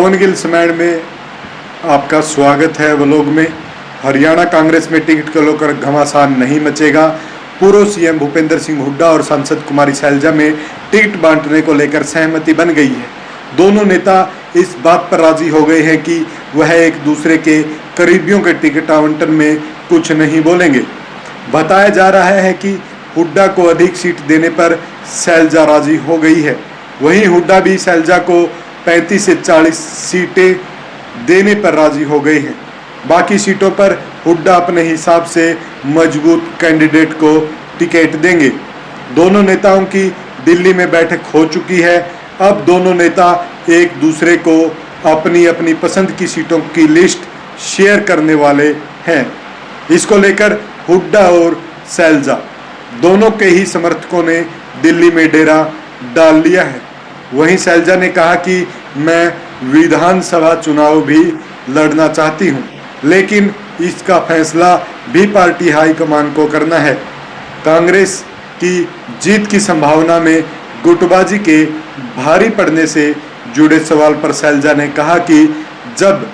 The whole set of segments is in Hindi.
पवन गिल समेड़ में आपका स्वागत है। व्लॉग में हरियाणा कांग्रेस में टिकट को लेकर घमासान नहीं मचेगा। पूर्व सीएम भूपेंद्र सिंह हुड्डा और सांसद कुमारी शैलजा में टिकट बांटने को लेकर सहमति बन गई है। दोनों नेता इस बात पर राजी हो गए हैं कि वह एक दूसरे के करीबियों के टिकट आवंटन में कुछ नहीं बोलेंगे। बताया जा रहा है कि हुड्डा को अधिक सीट देने पर शैलजा राजी हो गई है। वहीं हुड्डा भी शैलजा को 35 से 40 सीटें देने पर राजी हो गए हैं। बाकी सीटों पर हुड्डा अपने हिसाब से मजबूत कैंडिडेट को टिकट देंगे। दोनों नेताओं की दिल्ली में बैठक हो चुकी है। अब दोनों नेता एक दूसरे को अपनी अपनी पसंद की सीटों की लिस्ट शेयर करने वाले हैं। इसको लेकर हुड्डा और शैलजा दोनों के ही समर्थकों ने दिल्ली में डेरा डाल लिया है। वहीं शैलजा ने कहा कि मैं विधानसभा चुनाव भी लड़ना चाहती हूं, लेकिन इसका फैसला भी पार्टी हाईकमान को करना है। कांग्रेस की जीत की संभावना में गुटबाजी के भारी पड़ने से जुड़े सवाल पर शैलजा ने कहा कि जब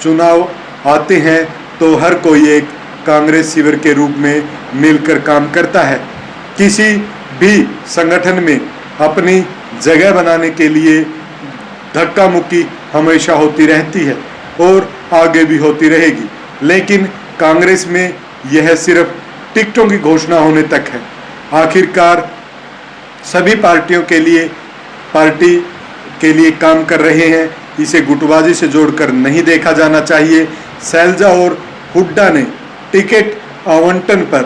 चुनाव आते हैं तो हर कोई एक कांग्रेस शिविर के रूप में मिलकर काम करता है। किसी भी संगठन में अपनी जगह बनाने के लिए धक्का मुक्की हमेशा होती रहती है और आगे भी होती रहेगी, लेकिन कांग्रेस में यह सिर्फ टिकटों की घोषणा होने तक है। आखिरकार सभी पार्टी के लिए काम कर रहे हैं। इसे गुटबाजी से जोड़कर नहीं देखा जाना चाहिए। शैलजा और हुड्डा ने टिकट आवंटन पर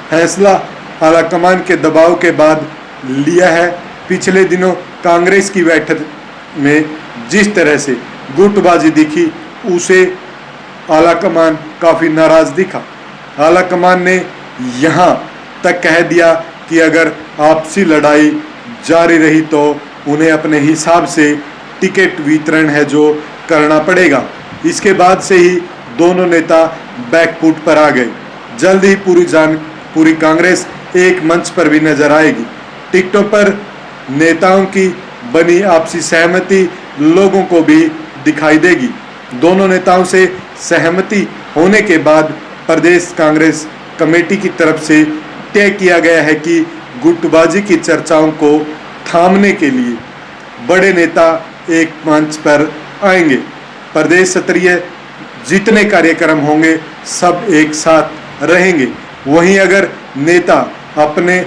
फैसला आलाकमान के दबाव के बाद लिया है। पिछले दिनों कांग्रेस की बैठक में जिस तरह से गुटबाजी दिखी उसे आलाकमान काफ़ी नाराज दिखा। आलाकमान ने यहाँ तक कह दिया कि अगर आपसी लड़ाई जारी रही तो उन्हें अपने हिसाब से टिकट वितरण है जो करना पड़ेगा। इसके बाद से ही दोनों नेता बैकफुट पर आ गए। जल्द ही पूरी कांग्रेस एक मंच पर भी नजर आएगी। टिकटों पर नेताओं की बनी आपसी सहमति लोगों को भी दिखाई देगी। दोनों नेताओं से सहमति होने के बाद प्रदेश कांग्रेस कमेटी की तरफ से तय किया गया है कि गुटबाजी की चर्चाओं को थामने के लिए बड़े नेता एक मंच पर आएंगे। प्रदेश स्तरीय जितने कार्यक्रम होंगे सब एक साथ रहेंगे। वहीं अगर नेता अपने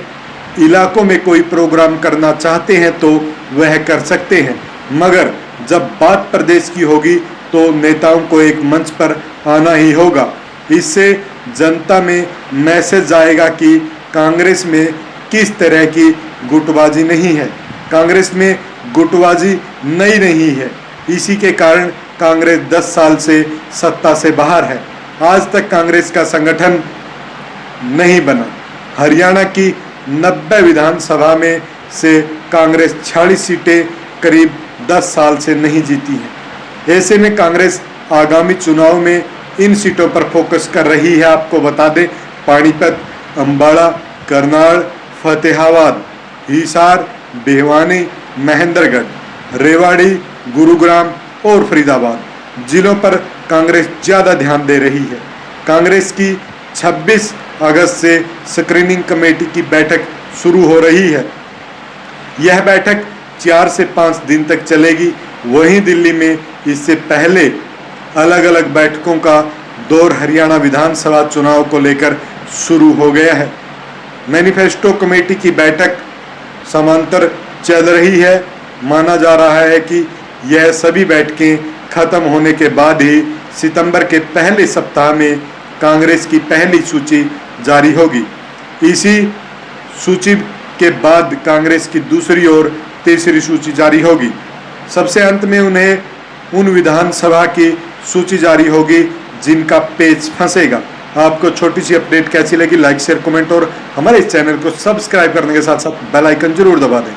इलाकों में कोई प्रोग्राम करना चाहते हैं तो वह कर सकते हैं, मगर जब बात प्रदेश की होगी तो नेताओं को एक मंच पर आना ही होगा। इससे जनता में मैसेज जाएगा कि कांग्रेस में किस तरह की गुटबाजी नहीं है। कांग्रेस में गुटबाजी नई नहीं है। इसी के कारण कांग्रेस 10 साल से सत्ता से बाहर है। आज तक कांग्रेस का संगठन नहीं बना। हरियाणा की 90 विधानसभा में से कांग्रेस 46 सीटें करीब 10 साल से नहीं जीती है। ऐसे में कांग्रेस आगामी चुनाव में इन सीटों पर फोकस कर रही है। आपको बता दें, पानीपत, अंबाला, करनाल, फतेहाबाद, हिसार, भिवानी, महेंद्रगढ़, रेवाड़ी, गुरुग्राम और फरीदाबाद जिलों पर कांग्रेस ज़्यादा ध्यान दे रही है। कांग्रेस की 26 अगस्त से स्क्रीनिंग कमेटी की बैठक शुरू हो रही है। यह बैठक 4 से 5 दिन तक चलेगी। वहीं दिल्ली में इससे पहले अलग अलग बैठकों का दौर हरियाणा विधानसभा चुनाव को लेकर शुरू हो गया है। मैनिफेस्टो कमेटी की बैठक समांतर चल रही है। माना जा रहा है कि यह सभी बैठकें खत्म होने के बाद ही सितंबर के पहले सप्ताह में कांग्रेस की पहली सूची जारी होगी। इसी सूची के बाद कांग्रेस की दूसरी और तीसरी सूची जारी होगी। सबसे अंत में उन्हें उन विधानसभा की सूची जारी होगी जिनका पेच फंसेगा। आपको छोटी सी अपडेट कैसी लगी? लाइक, शेयर, कमेंट और हमारे इस चैनल को सब्सक्राइब करने के साथ साथ बेल आइकन जरूर दबा दें।